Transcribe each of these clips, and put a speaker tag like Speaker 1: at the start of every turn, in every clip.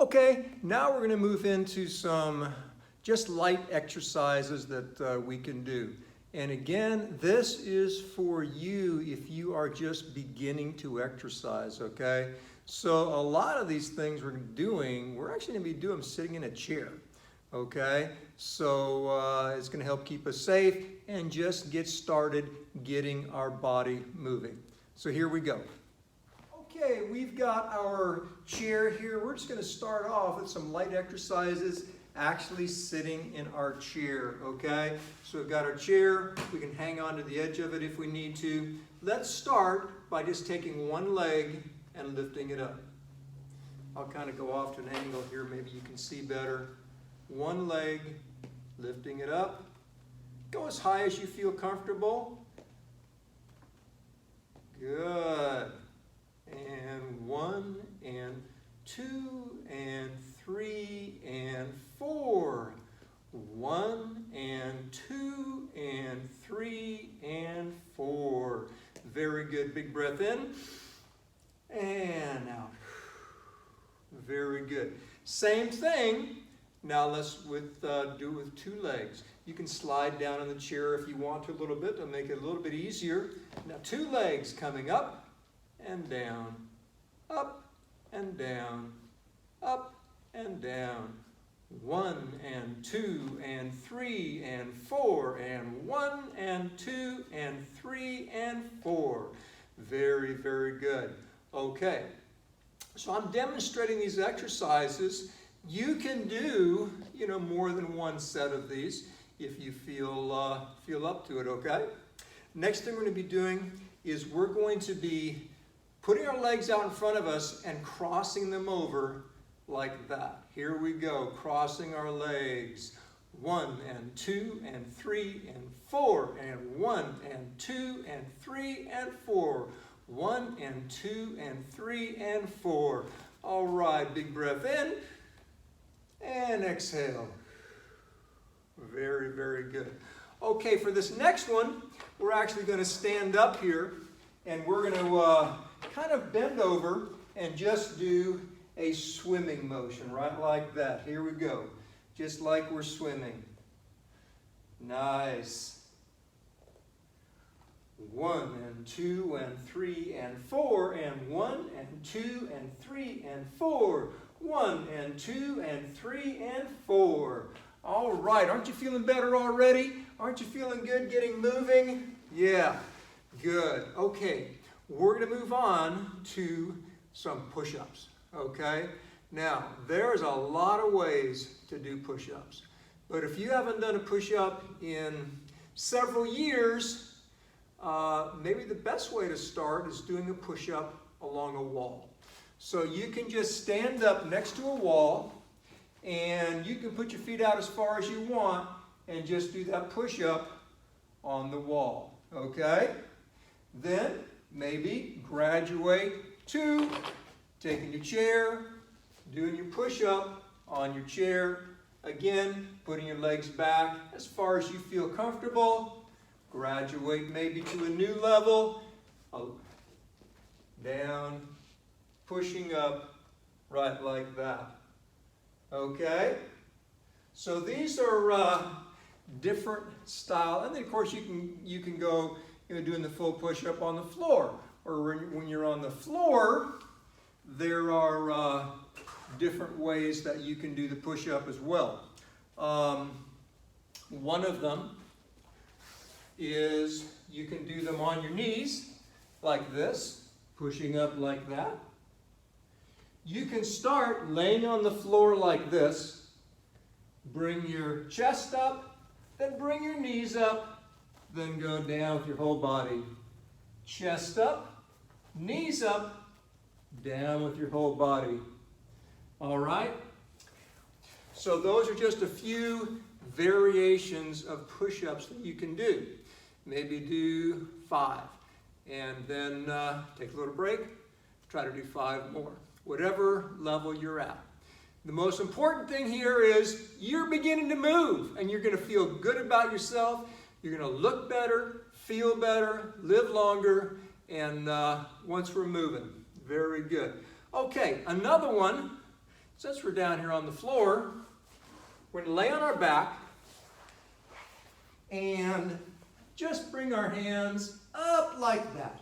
Speaker 1: Okay, now we're going to move into some just light exercises that we can do. And again, this is for you if you are just beginning to exercise, okay? So a lot of these things we're doing, we're actually going to be doing them sitting in a chair, okay? So it's going to help keep us safe and just get started getting our body moving. So here we go. Okay, we've got our chair here. We're just going to start off with some light exercises actually sitting in our chair, okay? So we've got our chair. We can hang on to the edge of it if we need to. Let's start by just taking one leg and lifting it up. I'll kind of go off to an angle here. Maybe you can see better. One leg, lifting it up. Go as high as you feel comfortable. Good. And 1 and 2 and 3 and 4. 1 and 2 and 3 and 4. Very good. Big breath in and out. Very good. Same thing. Now let's do it with two legs. You can slide down in the chair if you want to a little bit to make it a little bit easier. Now 2 legs coming up and down, up and down, up and down. 1 and 2 and 3 and 4 and 1 and 2 and 3 and 4. Very, very good. Okay, so I'm demonstrating these exercises. You can do, more than one set of these if you feel up to it, okay? Next thing we're going to be doing is we're going to be putting our legs out in front of us and crossing them over like that. Here we go, crossing our legs. 1 and 2 and 3 and 4 and 1 and 2 and 3 and 4. 1 and 2 and 3 and 4. All right, big breath in and exhale. Very, very good. Okay, for this next one, we're actually going to stand up here and we're going to kind of bend over and just do a swimming motion, right like that. Here we go. Just like we're swimming. Nice. 1 and 2 and 3 and 4 and 1 and 2 and 3 and 4. 1 and 2 and 3 and 4. All right, aren't you feeling better already? Aren't you feeling good getting moving? Yeah, good. Okay, we're going to move on to some push-ups, okay? Now, there's a lot of ways to do push-ups, but if you haven't done a push-up in several years, maybe the best way to start is doing a push-up along a wall. So you can just stand up next to a wall and you can put your feet out as far as you want and just do that push-up on the wall, okay? Then maybe graduate to taking your chair, doing your push-up on your chair. Again, putting your legs back as far as you feel comfortable. Graduate maybe to a new level. Down, pushing up, right like that. Okay? So these are different style. And then of course you can go doing the full push-up on the floor. Or when you're on the floor, there are different ways that you can do the push-up as well. One of them is you can do them on your knees like this, pushing up like that. You can start laying on the floor like this. Bring your chest up, then bring your knees up, then go down with your whole body. Chest up, knees up, down with your whole body. All right? So those are just a few variations of push-ups that you can do. Maybe do 5 and then take a little break, try to do 5 more. Whatever level you're at. The most important thing here is you're beginning to move and you're going to feel good about yourself. You're going to look better, feel better, live longer, and once we're moving. Very good. Okay, another one since we're down here on the floor, we're going to lay on our back and just bring our hands up like that.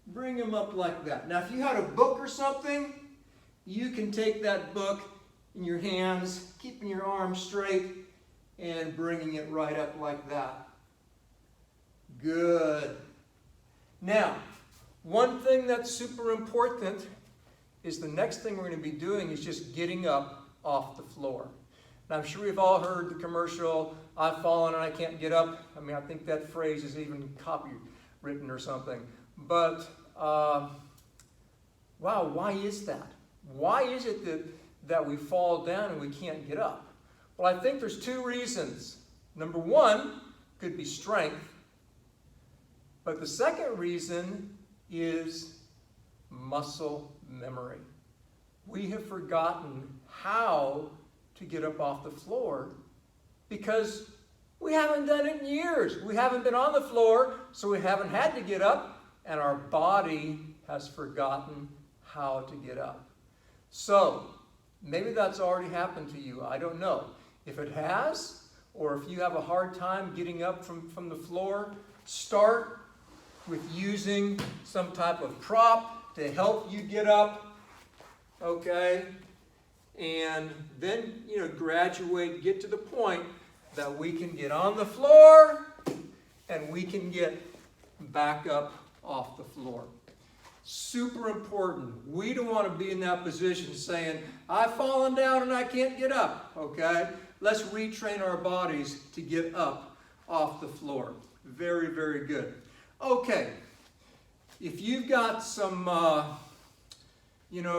Speaker 1: Bring them up like that. Now, if you had a book or something, you can take that book in your hands, keeping your arms straight, and bringing it right up like that. Good. Now, one thing that's super important is the next thing we're going to be doing is just getting up off the floor. Now, I'm sure we've all heard the commercial, "I've fallen and I can't get up." I mean, I think that phrase is even copywritten or something. But, wow, why is that? Why is it that we fall down and we can't get up? Well, I think there's two reasons. Number one could be strength. But the second reason is muscle memory. We have forgotten how to get up off the floor because we haven't done it in years. We haven't been on the floor, so we haven't had to get up, and our body has forgotten how to get up. So, maybe that's already happened to you. I don't know. If it has, or if you have a hard time getting up from the floor, start with using some type of prop to help you get up, okay? And then, graduate, get to the point that we can get on the floor and we can get back up off the floor. Super important. We don't want to be in that position saying, "I've fallen down and I can't get up," okay? Let's retrain our bodies to get up off the floor. Very, very good. Okay, if you've got some,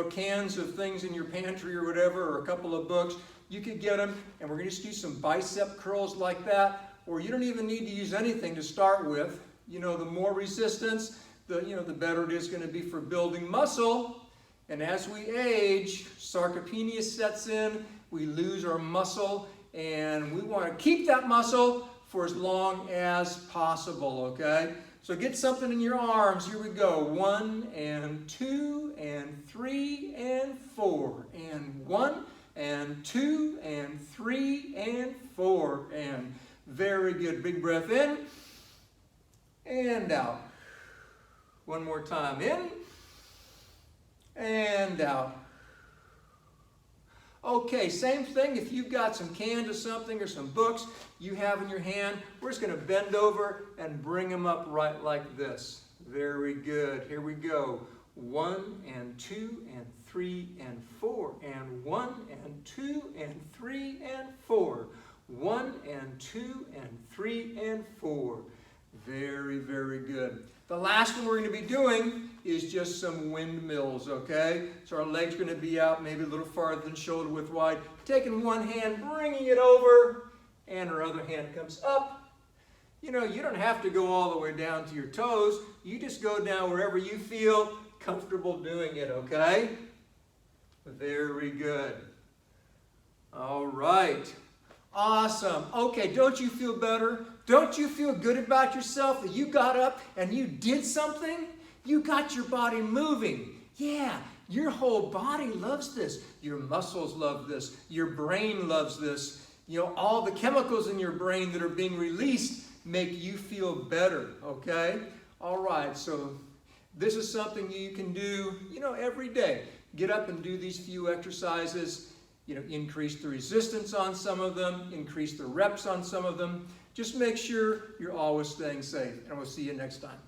Speaker 1: cans of things in your pantry or whatever, or a couple of books, you could get them, and we're going to just do some bicep curls like that, or you don't even need to use anything to start with. The more resistance, the better it is going to be for building muscle. And as we age, sarcopenia sets in, we lose our muscle, and we want to keep that muscle for as long as possible, okay? So get something in your arms. Here we go. 1 and 2 and 3 and 4. And 1 and 2 and 3 and 4. And very good. Big breath in and out. One more time. In and out. Okay, same thing. If you've got some cans of something or some books you have in your hand, we're just going to bend over and bring them up right like this. Very good. Here we go. 1 and 2 and 3 and 4. And 1 and 2 and 3 and 4. 1 and 2 and 3 and 4. Very, very good. The last one we're going to be doing is just some windmills, okay? So our legs are going to be out maybe a little farther than shoulder width wide. Taking one hand, bringing it over, and our other hand comes up. You don't have to go all the way down to your toes. You just go down wherever you feel comfortable doing it, okay? Very good. All right. Awesome. Okay, don't you feel better? Don't you feel good about yourself that you got up and you did something? You got your body moving. Yeah, your whole body loves this. Your muscles love this. Your brain loves this. All the chemicals in your brain that are being released make you feel better, okay? All right, so this is something you can do, every day. Get up and do these few exercises. Increase the resistance on some of them, increase the reps on some of them. Just make sure you're always staying safe, and we'll see you next time.